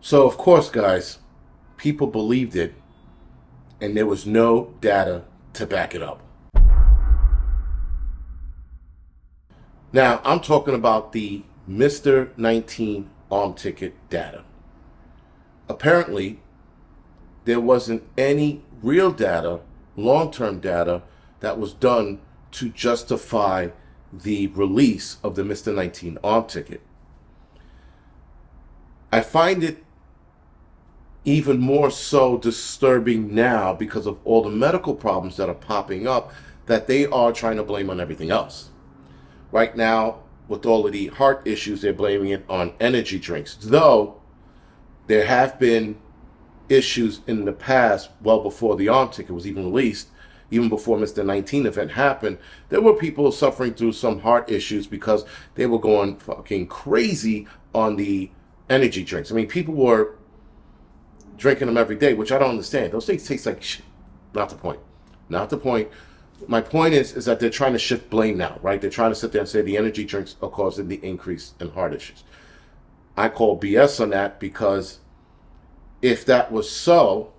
So, of course, guys, people believed it, and there was no data to back it up. Now, I'm talking about the Mr. 19 arm ticket data. Apparently, there wasn't any real data, long-term data, that was done to justify the release of the Mr. 19 arm ticket. I find it even more so disturbing now because of all the medical problems that are popping up that they are trying to blame on everything else. Right now, with all of the heart issues, they're blaming it on energy drinks. Though there have been issues in the past, well before the arm ticket was even released, even before Mr. 19 event happened, there were people suffering through some heart issues because they were going fucking crazy on the energy drinks. I mean, people were drinking them every day, which I don't understand. Those things taste like shit. Not the point. Not the point. My point is that they're trying to shift blame now, right? They're trying to sit there and say the energy drinks are causing the increase in heart issues. I call BS on that because if that was so,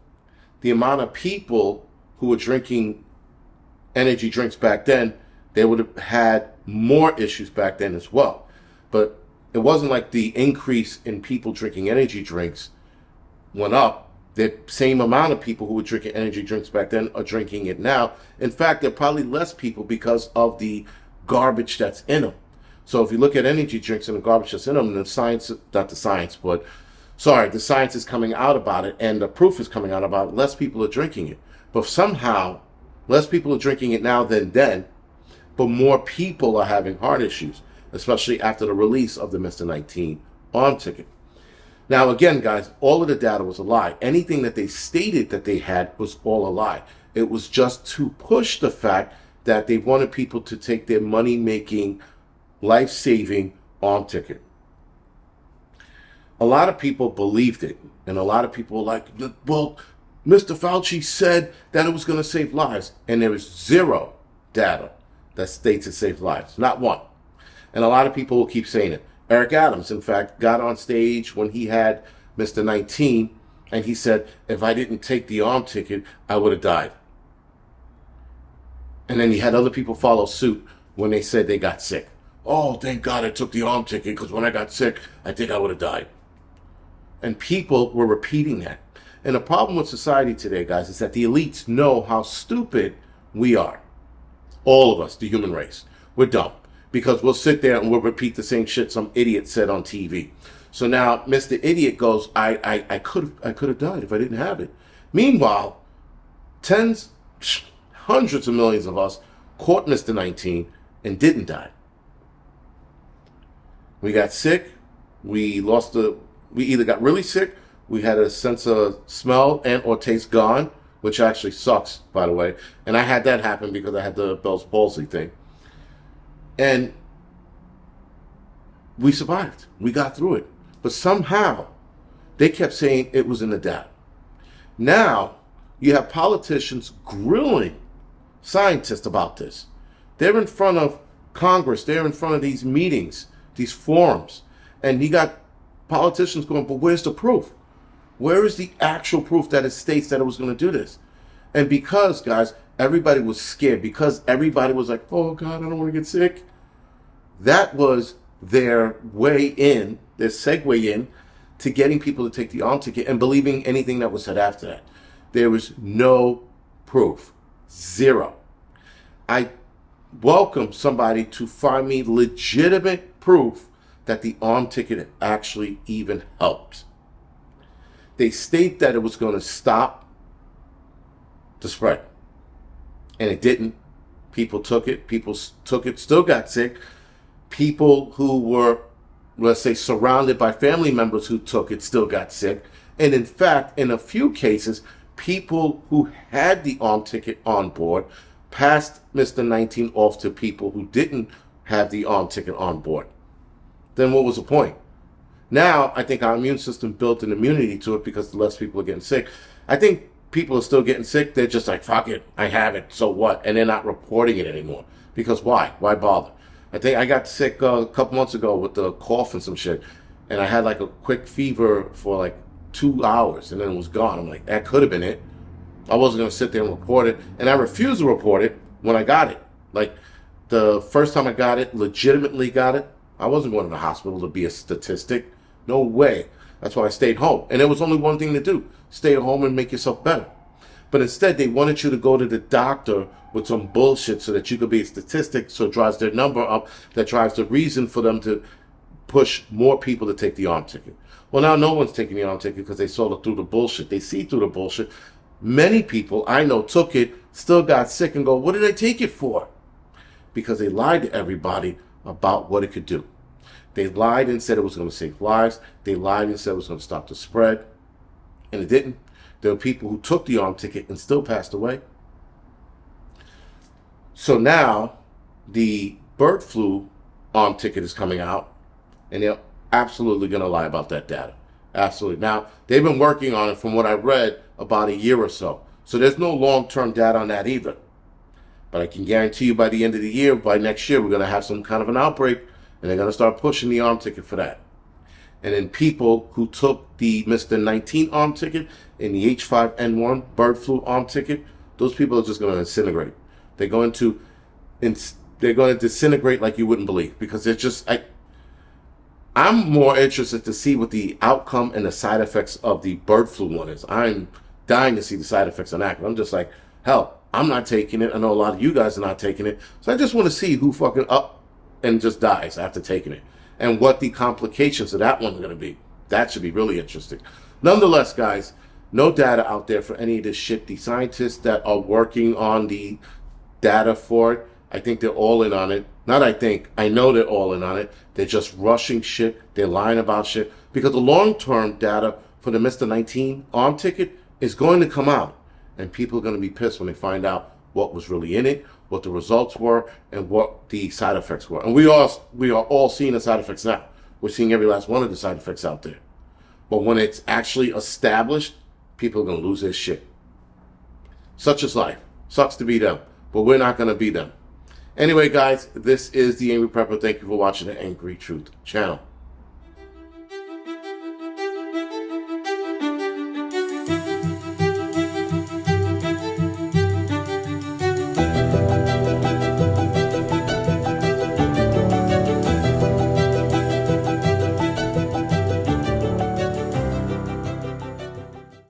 the amount of people who were drinking energy drinks back then, they would have had more issues back then as well. But it wasn't like the increase in people drinking energy drinks went up. The same amount of people who were drinking energy drinks back then are drinking it now. In fact, there are probably less people because of the garbage that's in them. So if you look at energy drinks and the garbage that's in them, the science is coming out about it and the proof is coming out about it, less people are drinking it. But somehow, less people are drinking it now than then, but more people are having heart issues, especially after the release of the Mr. 19 arm ticket. Now, again, guys, all of the data was a lie. Anything that they stated that they had was all a lie. It was just to push the fact that they wanted people to take their money-making, life-saving arm ticket. A lot of people believed it, and a lot of people were like, well, Mr. Fauci said that it was going to save lives, and there is zero data that states it saves lives, not one. And a lot of people will keep saying it. Eric Adams, in fact, got on stage when he had Mr. 19, and he said, if I didn't take the arm ticket, I would have died. And then he had other people follow suit when they said they got sick. Oh, thank God I took the arm ticket, because when I got sick, I think I would have died. And people were repeating that. And the problem with society today, guys, is that the elites know how stupid we are. All of us, the human race. We're dumb. Because we'll sit there and we'll repeat the same shit some idiot said on TV. So now Mr. Idiot goes, I could have died if I didn't have it. Meanwhile, hundreds of millions of us caught Mr. 19 and didn't die. We got sick. We either got really sick, we had a sense of smell and or taste gone, which actually sucks, by the way. And I had that happen because I had the Bell's palsy thing. And we survived. We got through it. But somehow, they kept saying it was in the data. Now, you have politicians grilling scientists about this. They're in front of Congress. They're in front of these meetings, these forums. And you got politicians going, but where's the proof? Where is the actual proof that it states that it was going to do this? And because, guys, everybody was scared, because everybody was like, oh, God, I don't want to get sick. That was their way in, their segue in, to getting people to take the arm ticket and believing anything that was said after that. There was no proof. Zero. I welcome somebody to find me legitimate proof that the arm ticket actually even helped. They state that it was going to stop the spread. And it didn't. People took it. People took it, still got sick. People who were, let's say, surrounded by family members who took it still got sick. And in fact, in a few cases, people who had the arm ticket on board passed Mr. 19 off to people who didn't have the arm ticket on board. Then what was the point? Now, I think our immune system built an immunity to it because less people are getting sick. I think people are still getting sick. They're just like, fuck it, I have it, so what? And they're not reporting it anymore. Because why? Why bother? I think I got sick a couple months ago with the cough and some shit. And I had like a quick fever for like 2 hours and then it was gone. I'm like, that could have been it. I wasn't going to sit there and report it. And I refused to report it when I got it. Like, the first time I got it, legitimately got it, I wasn't going to the hospital to be a statistic. No way. That's why I stayed home. And there was only one thing to do. Stay at home and make yourself better. But instead, they wanted you to go to the doctor with some bullshit so that you could be a statistic, so it drives their number up, that drives the reason for them to push more people to take the arm ticket. Well, now no one's taking the arm ticket because they saw through the bullshit. They see through the bullshit. Many people I know took it, still got sick, and go, what did I take it for? Because they lied to everybody about what it could do. They lied and said it was going to save lives. They lied and said it was going to stop the spread. And it didn't. There were people who took the arm ticket and still passed away. So now the bird flu arm ticket is coming out, and they're absolutely going to lie about that data. Absolutely. Now, they've been working on it, from what I read, about a year or so. So there's no long-term data on that either. But I can guarantee you by the end of the year, by next year, we're going to have some kind of an outbreak, and they're going to start pushing the arm ticket for that. And then people who took the Mr. 19 arm ticket and the H5N1 bird flu arm ticket, those people are just going to disintegrate. They're going to disintegrate like you wouldn't believe, because they're just... I'm more interested to see what the outcome and the side effects of the bird flu one is. I'm dying to see the side effects on that. I'm just like, hell, I'm not taking it. I know a lot of you guys are not taking it. So I just want to see who fucking up and just dies after taking it, and what the complications of that one are going to be. That should be really interesting. Nonetheless, guys, no data out there for any of this shit. The scientists that are working on the data for it, I think they're all in on it. Not I think, I know they're all in on it. They're just rushing shit. They're lying about shit. Because the long-term data for the Mr. 19 arm ticket is going to come out. And people are going to be pissed when they find out what was really in it, what the results were, and what the side effects were. And we are all seeing the side effects now. We're seeing every last one of the side effects out there. But when it's actually established, people are going to lose their shit. Such is life. Sucks to be them. But we're not going to be them. Anyway, guys, this is the Angry Prepper. Thank you for watching the Angry Truth channel.